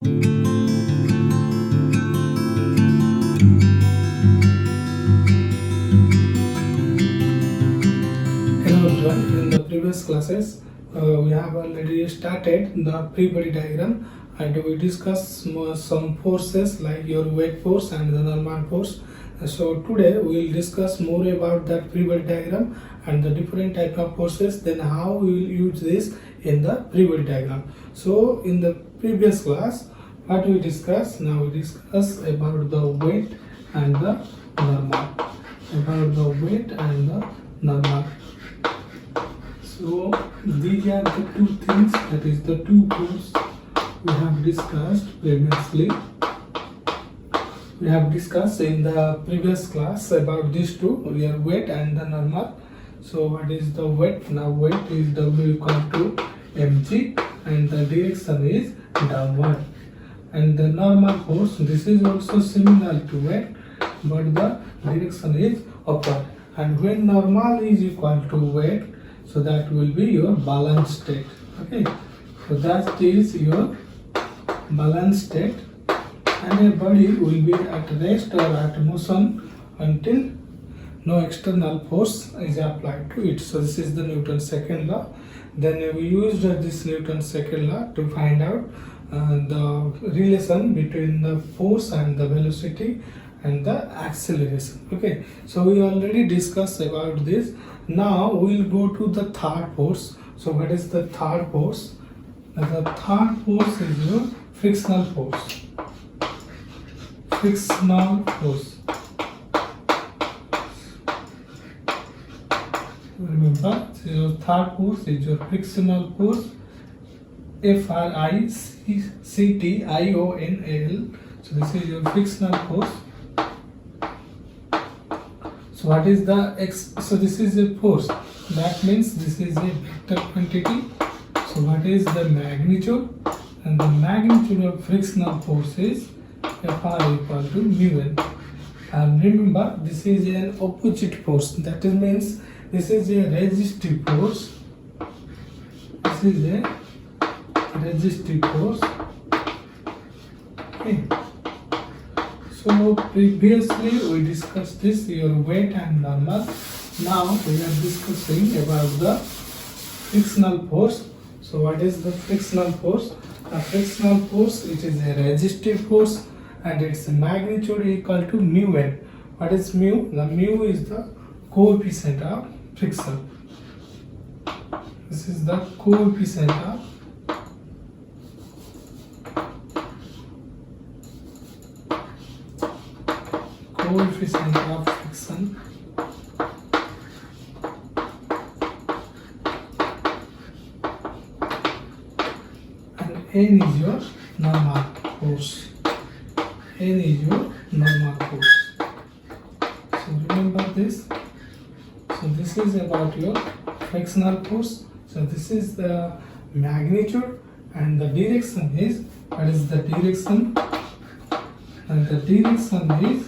Hello everyone, in the previous classes we have already started the free body diagram and we discussed some forces like your weight force and the normal force. So today we will discuss more about that free body diagram and the different type of forces, then how we will use this in the free body diagram. So in the previous class what we discussed, now we discuss about the weight and the normal, about the weight and the normal. So these are the two things, that is the two forces we have discussed previously. We have discussed in the previous class about these two, your weight and the normal. So what is the weight? Now weight is W equal to mg and the direction is downward. And the normal force, this is also similar to weight but the direction is upward. And when normal is equal to weight, so that will be your balance state. Okay, so that is your balance state, and your body will be at rest or at motion until no external force is applied to it. So this is the Newton's second law. Then we used this Newton's second law to find out the relation between the force and the velocity and the acceleration. Okay, so we already discussed about this. Now we will go to the third force. So what is the third force? The third force is your frictional force. Frictional force. Remember, your third force is your frictional force. Frictional. So this is your frictional force. So what is the x? So this is a force. That means this is a vector quantity. So what is the magnitude? And the magnitude of frictional force is Fr equal to mu n. And remember, this is an opposite force. That means this is a resistive force. This is a resistive force. Okay. So previously we discussed this, your weight and normal. Now we are discussing about the frictional force. So what is the frictional force? The frictional force, it is a resistive force and its magnitude equal to mu n. What is mu? The mu is the coefficient of friction. This is the coefficient of friction. And n is your normal force. N is your normal force. So remember this. So this is about your frictional force. So this is the magnitude and the direction is, what is the direction? And the direction is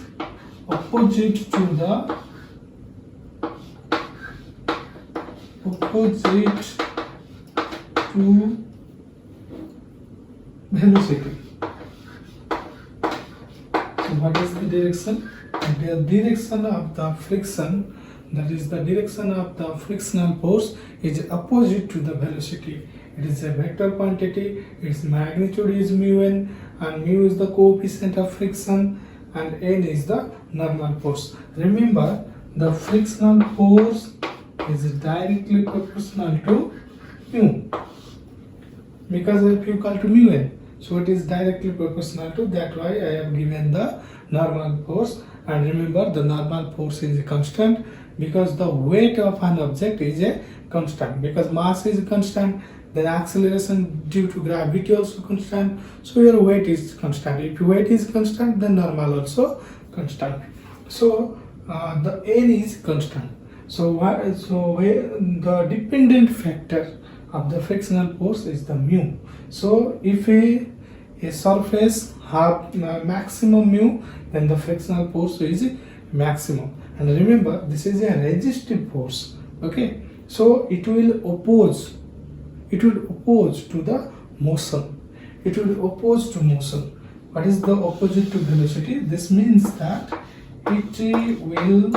opposite to velocity. So what is the direction? The direction of the friction, that is the direction of the frictional force, is opposite to the velocity. It is a vector quantity, its magnitude is mu n, and mu is the coefficient of friction, and n is the normal force. Remember, the frictional force is directly proportional to mu, because F equal to mu n. So it is directly proportional to that. Why I have given the normal force. And remember, the normal force is a constant because the weight of an object is a constant. Because mass is constant, then acceleration due to gravity also constant. So your weight is constant. If your weight is constant, then normal also constant. So the n is constant. So the dependent factor of the frictional force is the mu. So if a surface have maximum mu, then the frictional force is maximum. And remember, this is a resistive force. Okay, so it will oppose to the motion. it will be opposed to motion. What is the opposite to velocity? This means that it will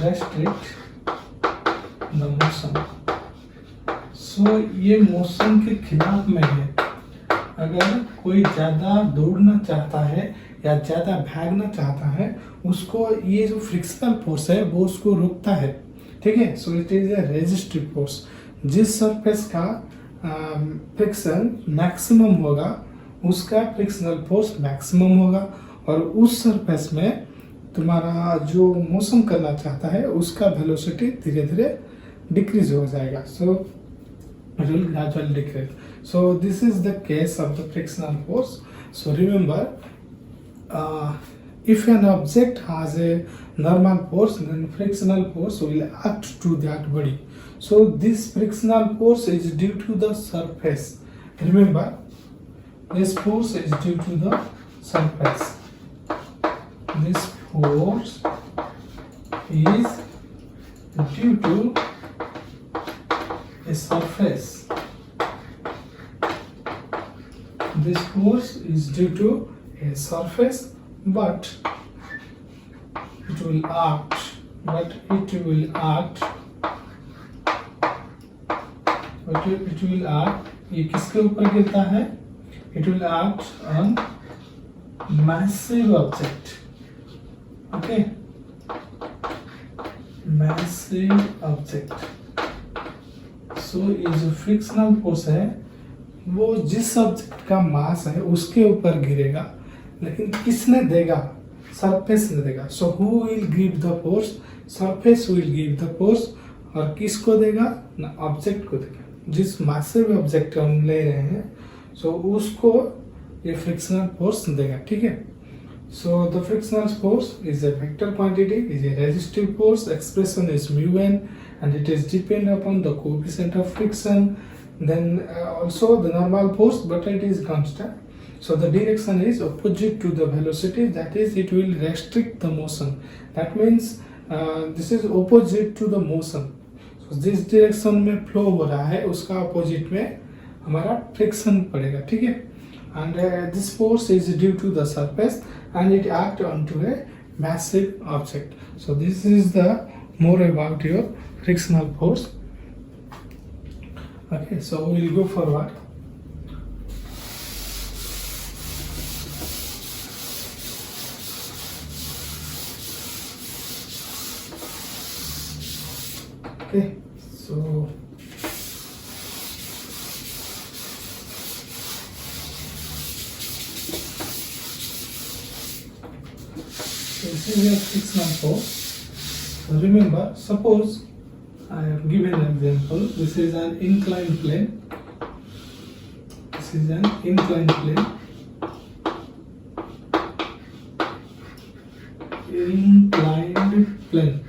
restrict the motion. So ये motion के खिलाफ में है. अगर कोई ज़्यादा दौड़ना चाहता है या ज़्यादा भागना चाहता है, उसको ये जो फ्रिक्शनल फोर्स है वो उसको रोकता है. ठीक है. So it is a resistive force. जिस सरफेस का फ्रिक्शन मैक्सिमम होगा उसका फ्रिक्शनल फोर्स मैक्सिमम होगा, और उस सरफेस में तुम्हारा जो मोशन करना चाहता है उसका वेलोसिटी धीरे धीरे डिक्रीज हो जाएगा. सो it will gradually decrease. So this is the case of the frictional force. So remember, if an object has a normal force, then frictional force will act to that body. So this frictional force is due to the surface. Remember, this force is due to the surface. This force is due to a surface. This force is due to a surface, but it will act. ये किसके ऊपर गिरता है? It will act on massive object. Okay, massive object. सो ये जो frictional force है वो जिस ऑब्जेक्ट का मास है उसके ऊपर गिरेगा, लेकिन किसने देगा? सरफेस ने देगा. So who will give the force? Surface will give the force. और किसको देगा? ना ऑब्जेक्ट को देगा. जिस मैसिव ऑब्जेक्ट हम ले रहे हैं सो उसको ये फ्रिक्शनल फोर्स देगा. ठीक है. So the frictional force is a vector quantity, is a resistive force. Expression is mu n, and it is depend upon the coefficient of friction. Then also the normal force, but it is constant. So the direction is opposite to the velocity. That is, it will restrict the motion. That means this is opposite to the motion. So जिस direction में flow हो रहा है उसका opposite में हमारा friction पड़ेगा. ठीक है. And this force is due to the surface, and it acts onto a massive object. So this is the more about your frictional force. Okay, so we will go forward. Okay, so this is a frictional force. So remember, suppose I have given an example. This is an inclined plane. This is an inclined plane. Inclined plane.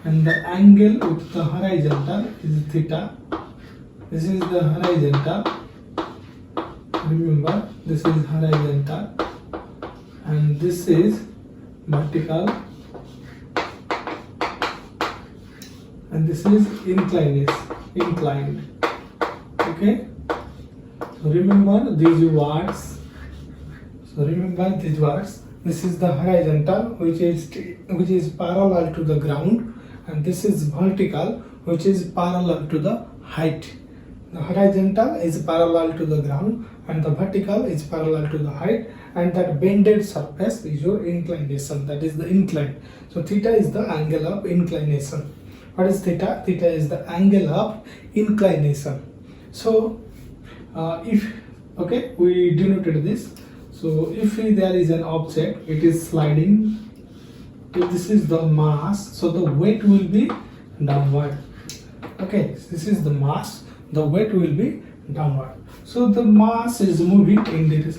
And the angle with the horizontal is theta. This is the horizontal. Remember, this is horizontal. And this is vertical, and this is inclined. Okay, so remember these words. This is the horizontal, which is parallel to the ground, and this is vertical, which is parallel to the height. The horizontal is parallel to the ground, and the vertical is parallel to the height, and that bended surface is your inclination. That is the incline. So theta is the angle of inclination. What is theta? Theta is the angle of inclination. So we denoted this. So if there is an object, it is sliding. If this is the mass, so the weight will be downward. Okay, this is the mass. The weight will be downward. So the mass is moving in this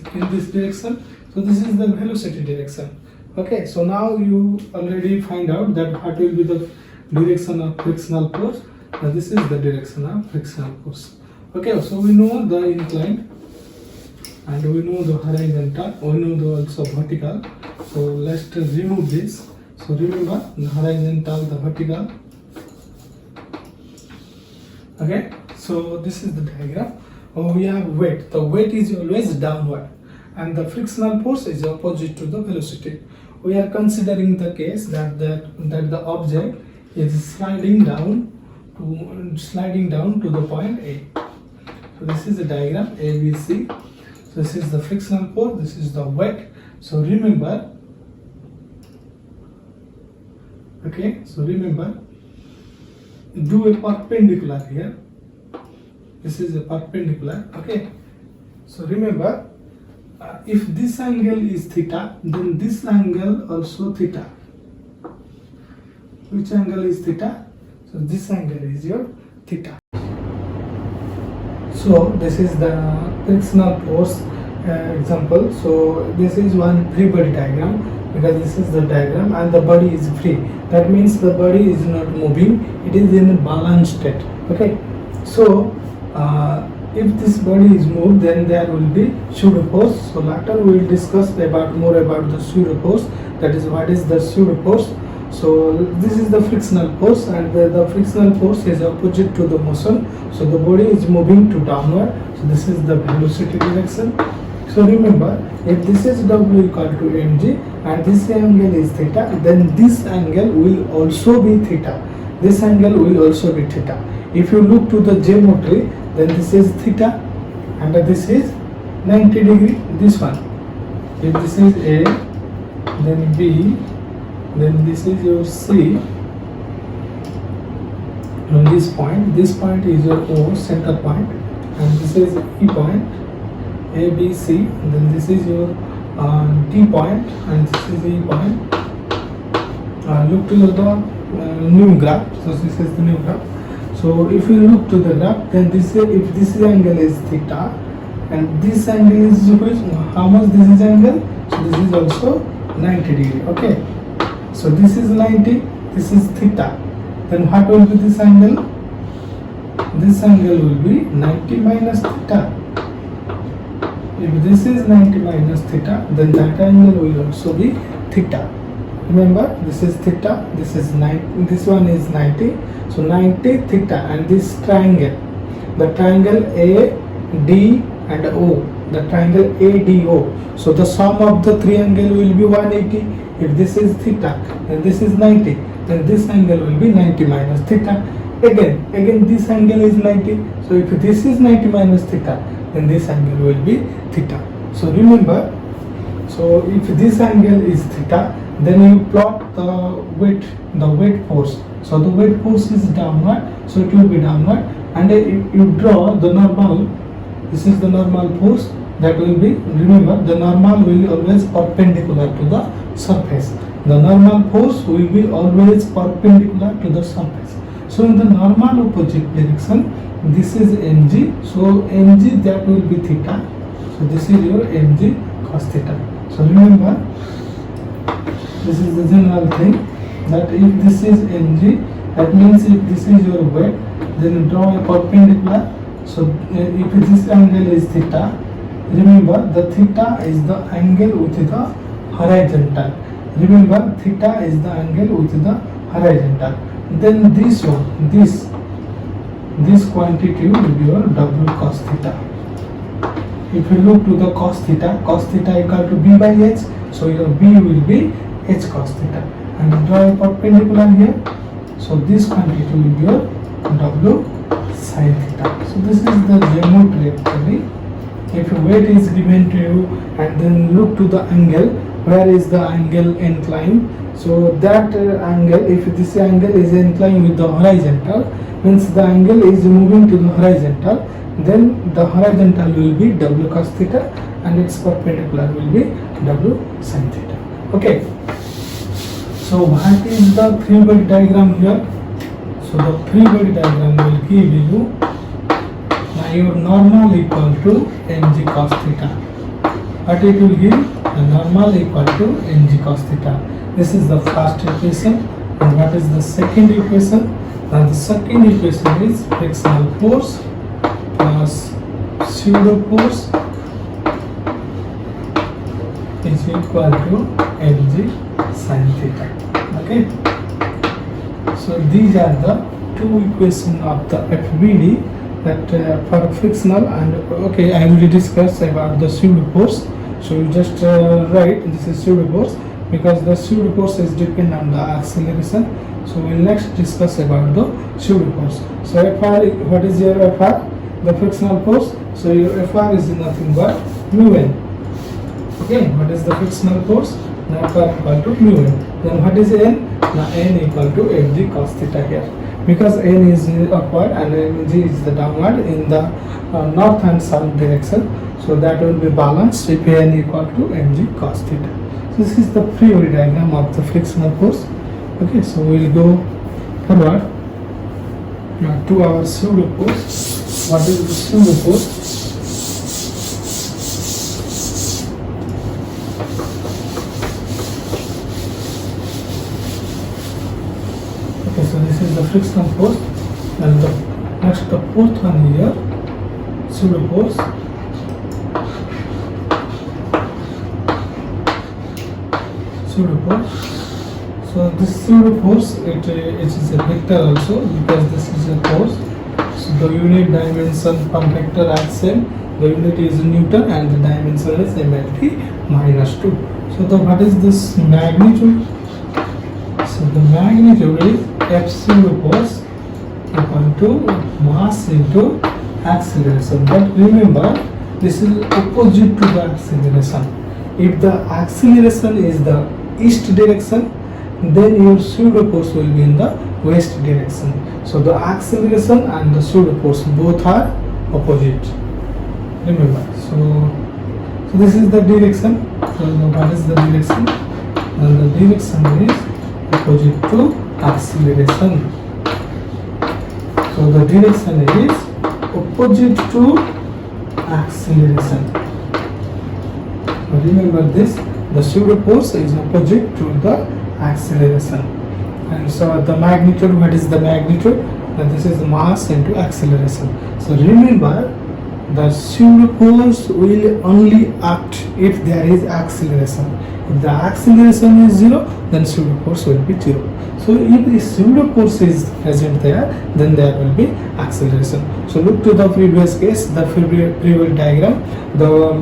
direction. So this is the velocity direction. Okay, so now you already find out that what will be the direction of frictional force. Now this is the direction of frictional force. Okay, so we know the incline, and we know the horizontal, we know the also vertical. So let's remove this. So remember the horizontal, the vertical, Okay, so this is the diagram. We have weight. The weight is always downward, and the frictional force is opposite to the velocity. We are considering the case that the object is sliding down to the point A. So this is the diagram A, B, C. So this is the frictional force. This is the weight. So remember. Okay. So remember. Do a perpendicular here. This is a perpendicular. Okay. So remember, if this angle is theta, then this angle also theta. Which angle is theta? So this angle is your theta. So this is the frictional force example. So this is one free body diagram, because this is the diagram and the body is free. That means the body is not moving, it is in a balanced state. Okay. So if this body is moved, then there will be pseudo force. So later we will discuss more about the pseudo force. That is, what is the pseudo force. So this is the frictional force, and the frictional force is opposite to the motion. So the body is moving to downward. So this is the velocity direction. So remember, if this is W equal to mg and this angle is theta, then this angle will also be theta. This angle will also be theta. If you look to the geometry, then this is theta and this is 90 degree, this one. If this is A, then B, then this is your C. On this point is your O, center point, and this is E point, A, B, C, and then this is your D point, and this is E point. Look to the new graph. So this is the new graph. So if you look to the graph, then if this angle is theta, and this angle is which, how much this is angle? So this is also 90 degree. Okay. So this is 90, this is theta. Then what will be this angle? This angle will be 90 minus theta. If this is 90 minus theta, then that angle will also be theta. Remember, this is theta, this is 90, this one is 90. So 90 theta, and this triangle, the triangle AD and O, the triangle ADO. So the sum of the triangle will be 180. If this is theta and this is 90, then this angle will be 90 minus theta. Again this angle is 90. So if this is 90 minus theta, then this angle will be theta. So remember, so if this angle is theta, then you plot the weight force. So the weight force is downward, so it will be downward, and you draw the normal. This is the normal force that will be, remember, the normal will be always perpendicular to the surface. The normal force will be always perpendicular to the surface. So in the normal opposite direction, this is mg. So mg, that will be theta. So this is your mg cos theta. So remember, this is the general thing, that if this is mg, that means if this is your weight, then you draw a perpendicular. So if this angle is theta, remember the theta is the angle with the horizontal. Remember, theta is the angle with the horizontal. Then this one, this quantity will be your W cos theta. If you look to the cos theta equal to B by H, so your B will be H cos theta. And draw a perpendicular here. So this quantity will be your W sin theta. So this is the geometry actually. If weight is given to you, and then look to the angle, where is the angle inclined? So that angle, if this angle is inclined with the horizontal, means the angle is moving to the horizontal, then the horizontal will be W cos theta and its perpendicular will be W sin theta. Okay. So what is the free body diagram here? So the free body diagram will give you your normal equal to mg cos theta. What it will give? The normal equal to mg cos theta. This is the first equation. And what is the second equation? And the second equation is frictional force plus pseudo force is equal to mg sin theta. Okay. So these are the two equations of the FBD, that for frictional and okay, I will discuss about the pseudo force. So you just write this is pseudo force because the pseudo force is dependent on the acceleration. So we'll next discuss about the pseudo force. So Fr, what is your Fr? The frictional force. So your Fr is nothing but mu n. Okay, what is the frictional force? Now Fr equal to mu n. Then what is n? Now n equal to mg cos theta here. Because n is upward and mg is the downward in the north and south direction. So that will be balanced if n equal to mg cos theta. So this is the priori diagram of the frictional force. Okay, so we'll go forward to our pseudo force. What is the pseudo force? Okay, so this is the frictional force, and the next the fourth one here, pseudo force. Pseudo force. So this pseudo force, it is a vector also because this is a force. So the unit dimension from vector as same. The unit is Newton and the dimension is mLT minus 2. So the what is this magnitude? So the magnitude is F pseudo force equal to mass into acceleration. But remember, this is opposite to the acceleration. If the acceleration is the east direction, then your pseudo force will be in the west direction. So the acceleration and the pseudo force both are opposite. Remember. So this is the direction. So what is the direction? And the direction is opposite to acceleration. So the direction is opposite to acceleration. So remember this. The pseudo force is opposite to the acceleration. And so the magnitude, what is the magnitude? And this is mass into acceleration. So remember, the pseudo force will only act if there is acceleration. If the acceleration is 0, then pseudo force will be 0. So if the pseudo force is present there, then there will be acceleration. So look to the previous case, the previous diagram. The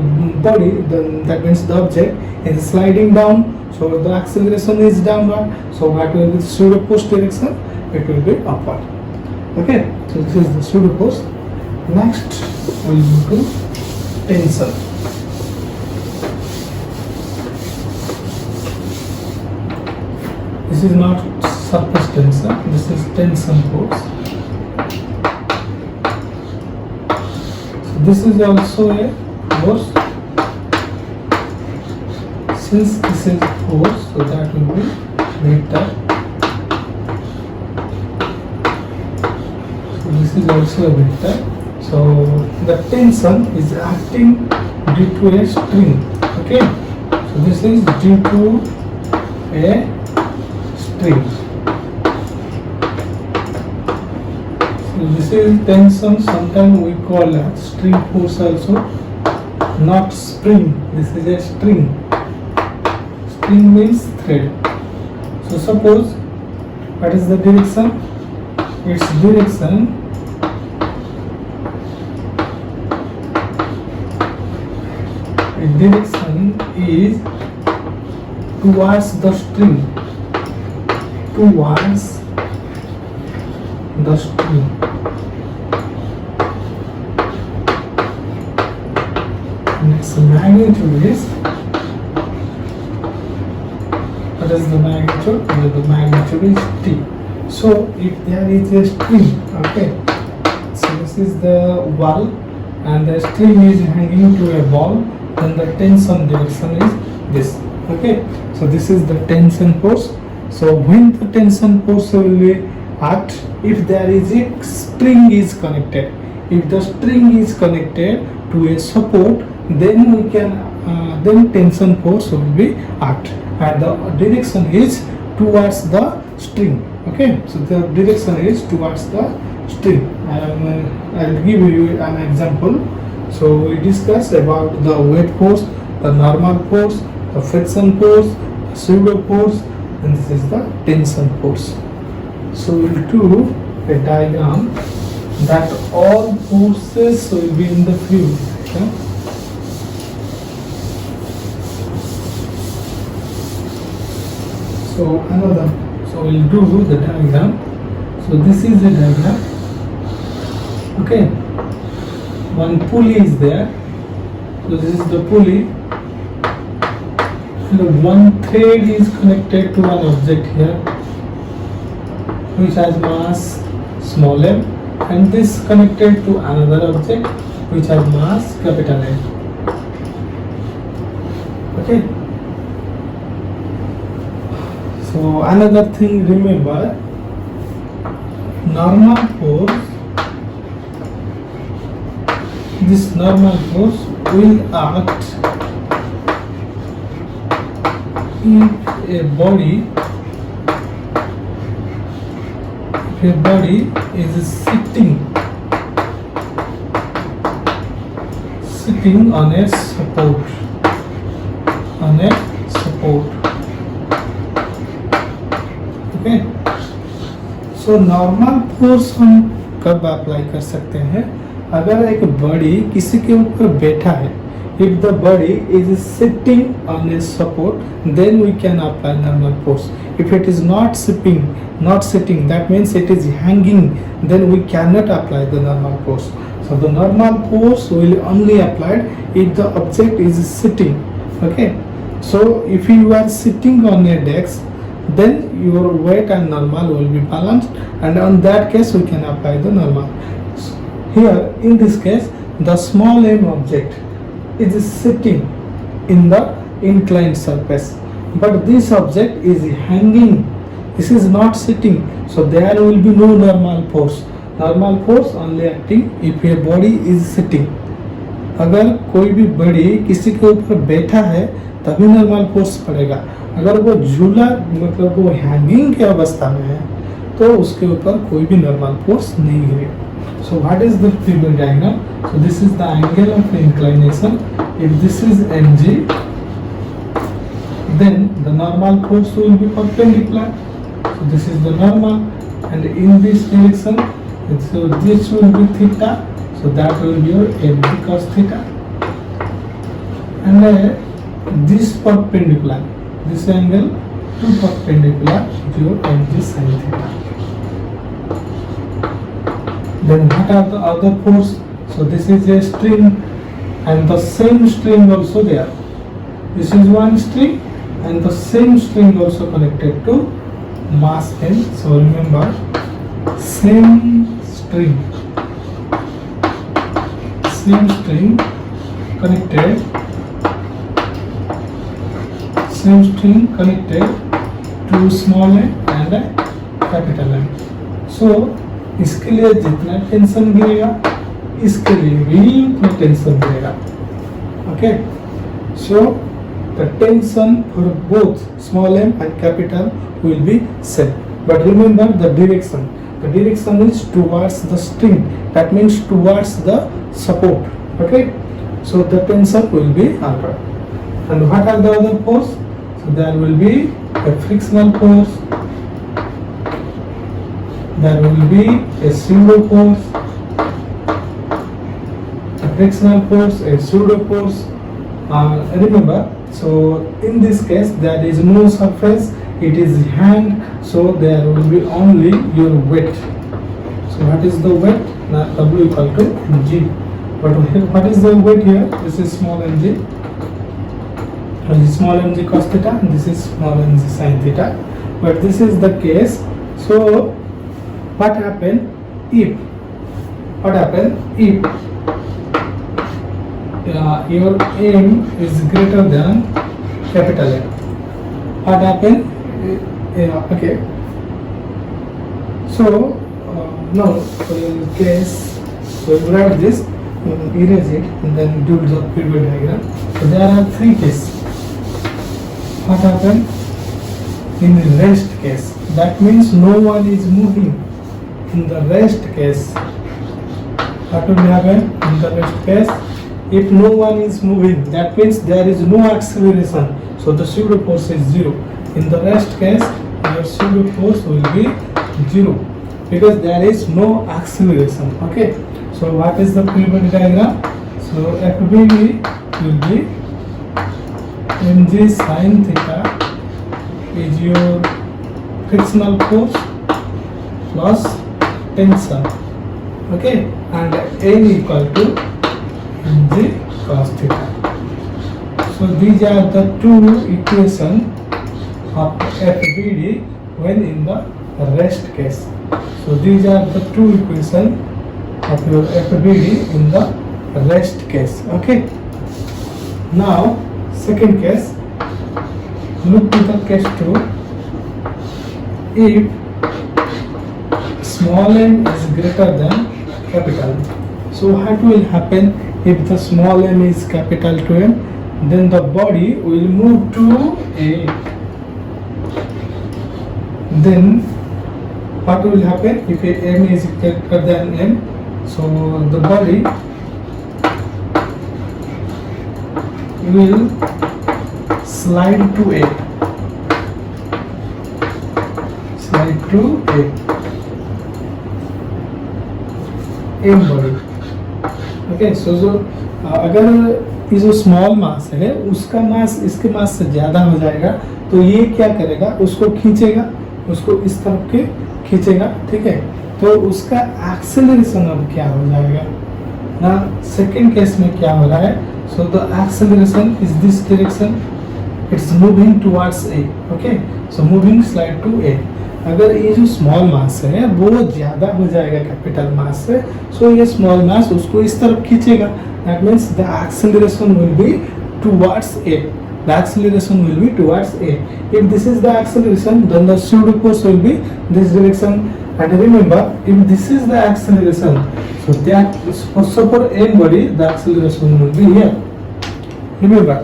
body, that means the object, is sliding down. So the acceleration is downward. So what will be the pseudo force direction? It will be upward. Okay, so this is the pseudo force. Next, we will go to tensor. This is not surface tensor. This is tension force. So this is also a force. Since this is force, so that will be vector. So this is also a vector. So the tension is acting due to a string. Okay. So this is due to a string. So this is tension. Sometimes we call that string force also. Not spring. This is a string. String means thread. So suppose, what is the direction? Its direction is towards the string. Towards the string. Next magnitude is, what is the magnitude? The magnitude is T. So if there is a string, okay, so this is the ball and the string is hanging to a ball, then the tension direction is this. Okay, so this is the tension force. So when the tension force will be act, if there is a spring is connected, if the string is connected to a support, then we can then tension force will be act, and the direction is towards the string. Okay, so the direction is towards the string. I will give you an example. So we discussed about the weight force, the normal force, the friction force, pseudo force, and this is the tension force. So we'll do a diagram that all forces will be in the fluid. Okay? So we'll do the diagram. So this is the diagram. Okay, one pulley is there. So this is the pulley, and one thread is connected to one object here, which has mass small m, and this connected to another object which has mass capital M. Okay. So another thing, remember, normal force, this normal force will act if a body is sitting on a support. Okay. So normal force हम कब apply कर सकते हैं? अगर एक body किसी के ऊपर बैठा है, if the body is sitting on a support, then we can apply normal force. If it is not sitting, that means it is hanging, then we cannot apply the normal force. So the normal force will only applied if the object is sitting. Okay. So if you are sitting on a desk, then your weight and normal will be balanced, and on that case we can apply the normal. So here in this case, the small m object is sitting in the inclined surface, but this object is hanging. This is not sitting, so there will be no normal force. Normal force only acting if a body is sitting. अगर कोई भी body किसी के ऊपर बैठा है तभी normal force पड़ेगा. अगर वो झूला मतलब वो हैंगिंग की अवस्था में है तो उसके ऊपर कोई भी नॉर्मल फोर्स नहीं गिरेगा. So what is the figure diagram? So this is the angle of inclination. If this is mg, then the normal force will be perpendicular. So this is the normal, and in this direction, so this will be theta. So that will be your mg cos theta, and this perpendicular, this angle to perpendicular to your mg sin theta. Then what are the other force? So this is a string, and the same string also there. This is one string, and the same string also connected to mass n. So remember, same string connected to small n and capital N. So इसके लिए जितना tension गिरेगा इसके लिए भी उतना tension गिरेगा. Okay, so the tension for both small m and capital will be same. But remember the direction. The direction is towards the string. That means towards the support. Okay, so the tension will be altered. And what are the other force? So there will be a frictional force. There will be a pseudo force, a frictional force, a pseudo force. Remember, so in this case there is no surface, it is hand, so there will be only your weight. So what is the weight? Now W equal to G. But what is the weight here? This is small mg. This is small mg cos theta, and this is small mg sin theta. But this is the case. So what happen if your m is greater than capital M? What happen? Okay. So now in case, so write this, erase it, and then do the pivot diagram. So there are three cases. What happen in the rest case? That means no one is moving. In the rest case, what will happen in the rest case? If no one is moving, that means there is no acceleration, so the pseudo force is 0. In the rest case, your pseudo force will be 0. because there is no acceleration. Okay, so what is the free body diagram? So FBD will be mg sin theta is your frictional force plus tension. Okay, and n equal to mg cos theta. So these are the two equations of FBD when in the rest case. So these are the two equations of your FBD in the rest case. Okay. Now second case, look to the case 2. If small m is greater than capital M. So what will happen if the small m is capital to M? Then the body will move to A. Then what will happen if m is greater than m? So the body will slide to A. Slide to A. M body. Okay, so जो अगर ये जो small mass है उसका मास इसके मास से ज़्यादा हो जाएगा तो ये क्या करेगा, उसको खींचेगा, उसको इस तरफ के खींचेगा, ठीक है। तो उसका एक्सेलरेशन अब क्या हो जाएगा ना, सेकेंड केस में क्या हो रहा है, so the acceleration is this direction, it's moving towards A. Okay, so moving slide to A. अगर ये जो स्मॉल मास है वो ज़्यादा हो जाएगा कैपिटल मास से, सो ये स्मॉल मास उसको इस तरफ खींचेगा, that means the acceleration will be towards a. The acceleration will be towards A. If this is the acceleration, then the pseudo force will be this direction. And remember, if this is the acceleration, so that so for M body, the acceleration will be here. Remember,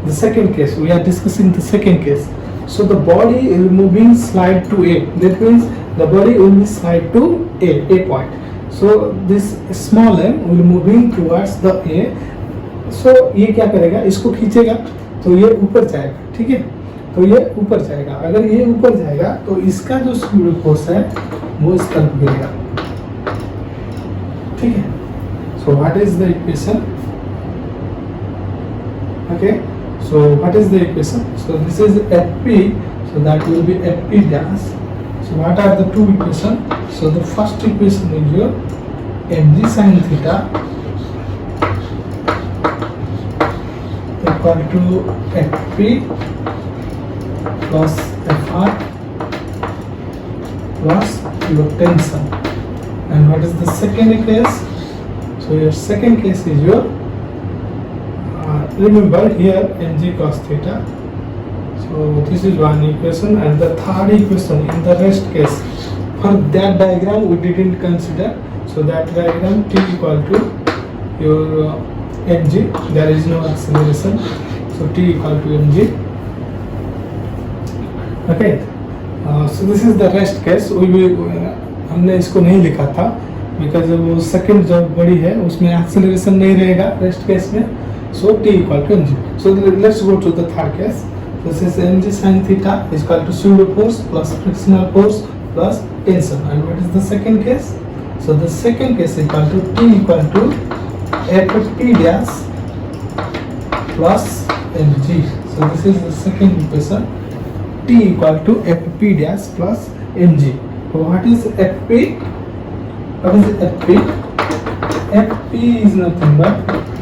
the second case, we are discussing the second case. So the body is moving slide to A. That means the body will be slide to A point. So this small m will moving towards the A. So ये क्या करेगा, इसको खींचेगा तो ये ऊपर जाएगा, ठीक है। तो ये ऊपर जाएगा, अगर ये ऊपर जाएगा तो इसका जो स्पीड फोर्स है वो इस तरफ गिरेगा, ठीक है। So what is the equation? Okay, so what is the equation? So this is Fp, so that will be Fp dash. So what are the two equations? So the first equation is your mg sin theta equal to Fp plus Fr plus your tension. And what is the second case? So your second case is your remember here mg cos theta. So this is one equation, and the third equation in the rest case, for that diagram we didn't consider. So that diagram t equal to your mg, there is no acceleration, so t equal to mg. Okay, so this is the rest case. हमने इसको नहीं लिखा था because वो second जो बड़ी है उसमें एक्सेलरेशन नहीं रहेगा रेस्ट केस में, so t equal to mg. So let's go to the third case. This is mg sin theta is equal to pseudo force plus frictional force plus tension. And what is the second case? So the second case is equal to t equal to Fp dash plus mg. So this is the second equation, t equal to Fp dash plus mg. So what is Fp? What is Fp? Fp is nothing but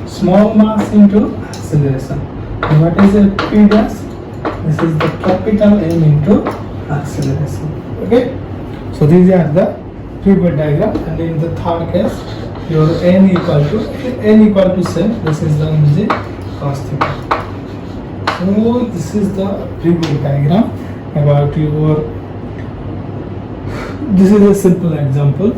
small mass into acceleration. And what is Fp dash? This is the capital M into acceleration. Okay, so these are the free body diagram. And in the third case, your n equal to same. This is the mg cos theta. So this is the free body diagram about your. This is a simple example.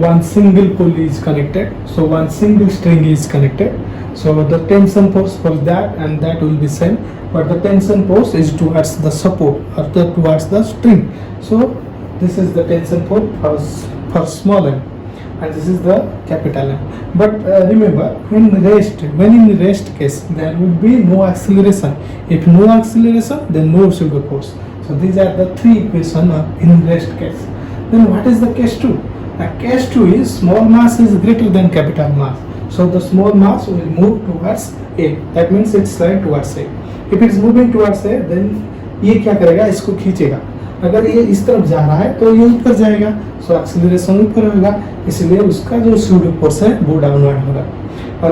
One single pulley is connected, so one single string is connected. So the tension force for that and that will be same, but the tension force is towards the support or towards the string. So this is the tension force for small m, and this is the capital M. But remember, when in rest case there will be no acceleration. If no acceleration, then no pseudo force. So these are the three equations in rest case. Then what is the case 2? Case 2 is small mass is greater than capital mass. So the small mass will move towards A. That means it's slide towards A. If it is moving towards A, then ये क्या करेगा, इसको खींचेगा. अगर ये इस तरफ जा रहा है तो ये ऊपर जाएगा, सो एक्सीलरेशन ऊपर होगा, इसलिए उसका जो स्यूडो फोर्स है वो डाउनवर्ड होगा. और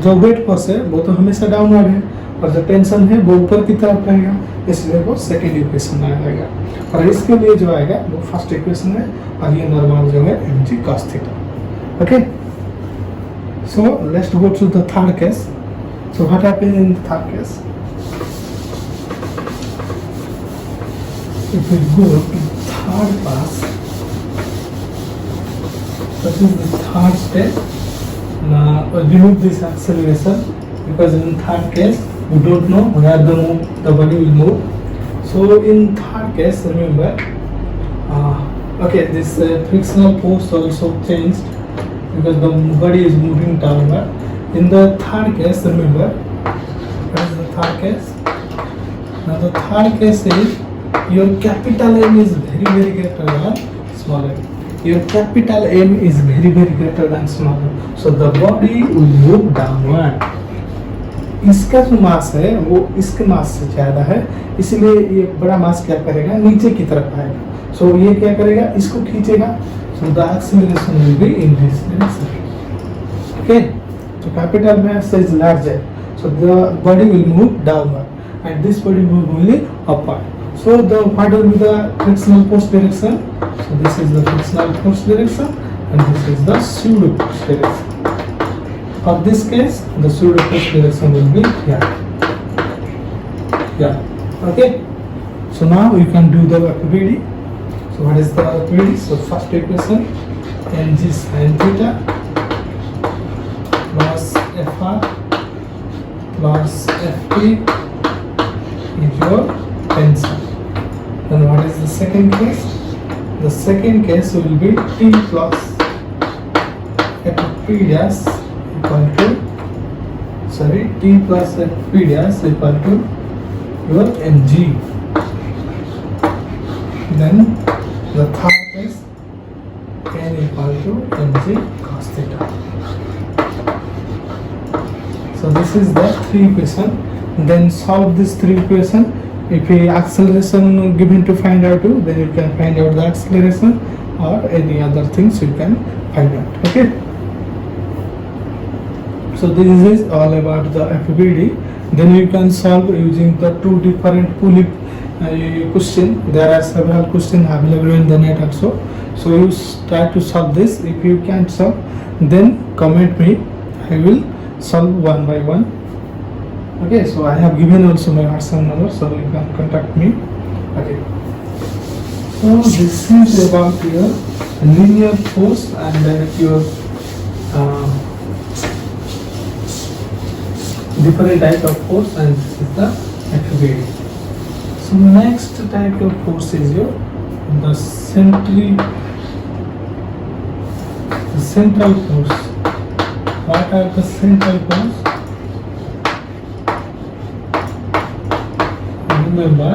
जो वेट फोर्स है वो तो हमेशा डाउनवर्ड है, और जो टेंशन है वो ऊपर की तरफ रहेगा, इसलिए वो सेकेंड इक्वेशन आ जाएगा. और इसके लिए जो आएगा वो फर्स्ट इक्वेशन है, और ये नॉर्मल जो है mg cos theta. Okay, so let's go to the third case. So what happened in the third case? If we go to third pass, that is the third step. Now remove this acceleration, because in third case we don't know where the body will move. So in third case, remember, okay, this frictional force also changed because the body is moving downward. In the third case, remember, what is the third case? Now the third case is your capital M is very greater than small m. Your capital M is very greater than small m. So the body will move downward. इसका जो मास है वो इसके मास से ज़्यादा है, इसलिए ये बड़ा मास क्या करेगा, नीचे की तरफ आएगा. सो ये क्या करेगा, इसको खींचेगा. So the acceleration will be in this direction. Okay, so capital mass is larger, so the body will move downward and this body will move upward. So the what will be the frictional force direction? So this is the frictional force direction and this is the pseudo force direction. For this case, the pseudo force direction will be here. Yeah. Okay. So now you can do the FBD. So what is the FBD? So first equation, mg sin theta plus fr plus ft is your tension. Then what is the second case? The second case will be T plus Fp dash equal to, T plus Fp dash equal to your mg. Then the third case, n equal to mg cos theta. So this is the three equation. Then solve this three equation. If a acceleration given to find out, then you can find out the acceleration or any other things you can find out. Okay. So this is all about the FBD. Then you can solve using the two different pulley question. There are several questions available in the net also. So you try to solve this. If you can't solve, then comment me. I will solve one by one. Okay, so I have given also my WhatsApp number, so you can contact me. Okay, so this is about your linear force and your different type of force, and this is the FBD. So next type of force is your the central force. What are the central force? Remember,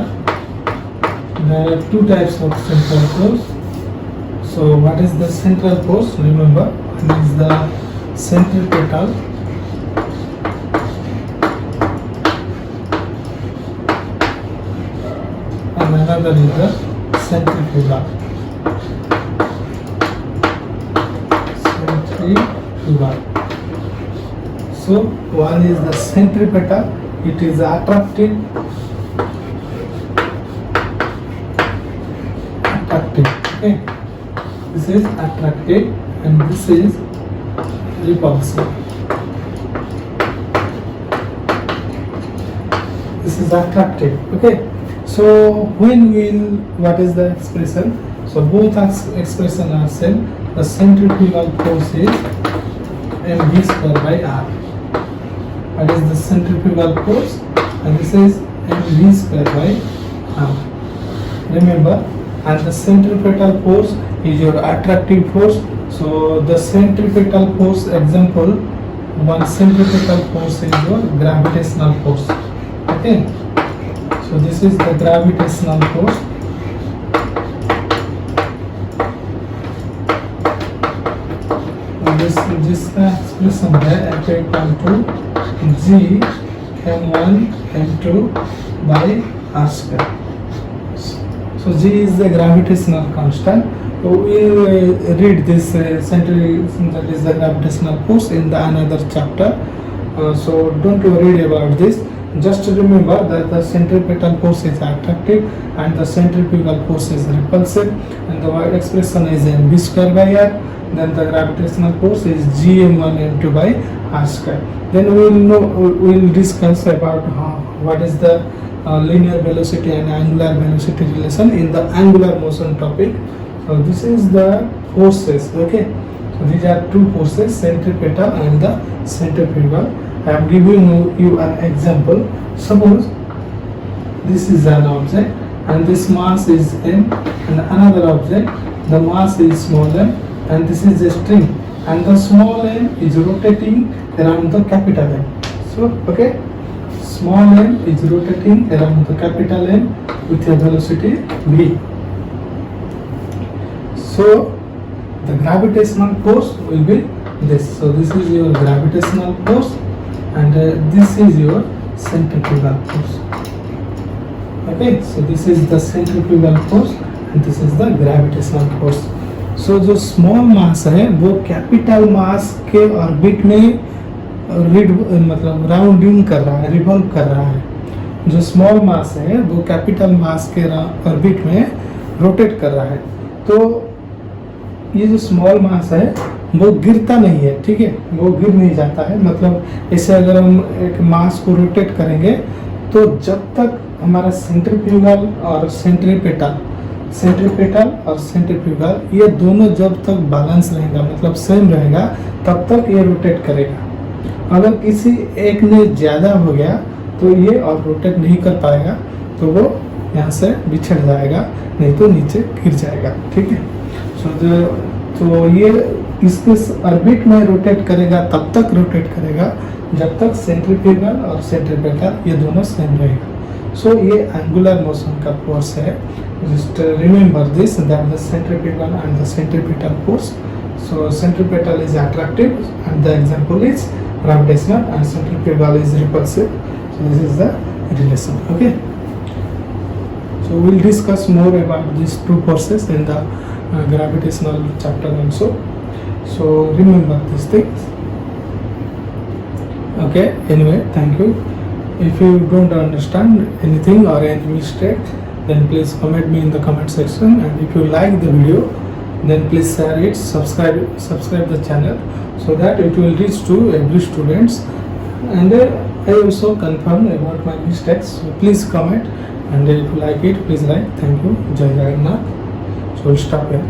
there are two types of central force. So what is the central force? Remember, one is the centripetal and another is the centrifugal. So one is the centripetal, it is attractive, okay, this is attractive and this is repulsive. This is attractive. Okay, so when will, what is the expression? So both expression are same. The centrifugal force is mv square by r. What is the centrifugal force? And this is mv square by r. Remember, and the centripetal force is your attractive force. So the centripetal force example, one centripetal force is your gravitational force. Okay, so this is the gravitational force. जिसका expression है F equal to G m1 m2 by r square. So G is the gravitational constant. So we will read this that is the gravitational force in the another chapter. So don't worry about this. Just remember that the centripetal force is attractive and the centrifugal force is repulsive, and the expression is mv square by r. Then the gravitational force is gm1 m2 by r square. Then we will discuss about what is the linear velocity and angular velocity relation in the angular motion topic. So this is the forces. Okay, so these are two forces, centripetal and the centrifugal. I am giving you an example. Suppose this is an object and this mass is m, and another object, the mass is small m, and this is a string, and the small m is rotating around the capital M. So okay, small m is rotating around the capital M with a velocity v. So the gravitational force will be this. So this is your gravitational force, and this is your centrifugal force. Okay, so this is the centrifugal force and this is the gravitational force. So जो small mass है वो capital mass के orbit में मतलब rounding कर रहा है, revolve कर रहा है. जो स्मॉल मास है वो कैपिटल मास के ऑर्बिट में रोटेट कर रहा है. तो ये जो स्मॉल मास है वो गिरता नहीं है, ठीक है, वो गिर नहीं जाता है. मतलब ऐसे अगर हम एक मास को रोटेट करेंगे तो जब तक हमारा सेंट्रीफ्यूगल और सेंट्रीफ्यूगल ये दोनों जब तक बैलेंस रहेगा, मतलब सेम रहेगा, तब तक ये रोटेट करेगा. अगर किसी एक ने ज़्यादा हो गया तो ये और रोटेट नहीं कर पाएगा, तो वो यहाँ से बिछड़ जाएगा, नहीं तो नीचे गिर जाएगा. ठीक है. तो ये इसके ऑर्बिट में रोटेट करेगा, तब तक रोटेट करेगा जब तक सेंट्रीफ्यूगल और सेंट्रीपेटल ये दोनों सेम रहेगा. सो ये एंगुलर मोशन का फोर्स है. Just remember this that the centrifugal and the centripetal force. So centripetal is attractive and the example is gravitational, and centrifugal is repulsive. So this is the relation. Okay. So we'll discuss more about these two forces in the gravitational chapter also. So remember these things. Okay, anyway, thank you. If you don't understand anything or any mistake, then please comment me in the comment section, and if you like the video, then please share it, subscribe the channel, so that it will reach to every students. And I also confirm about my mistakes, so please comment, and if you like it, please like. Thank you. Jai Jagannath. So we'll stop here.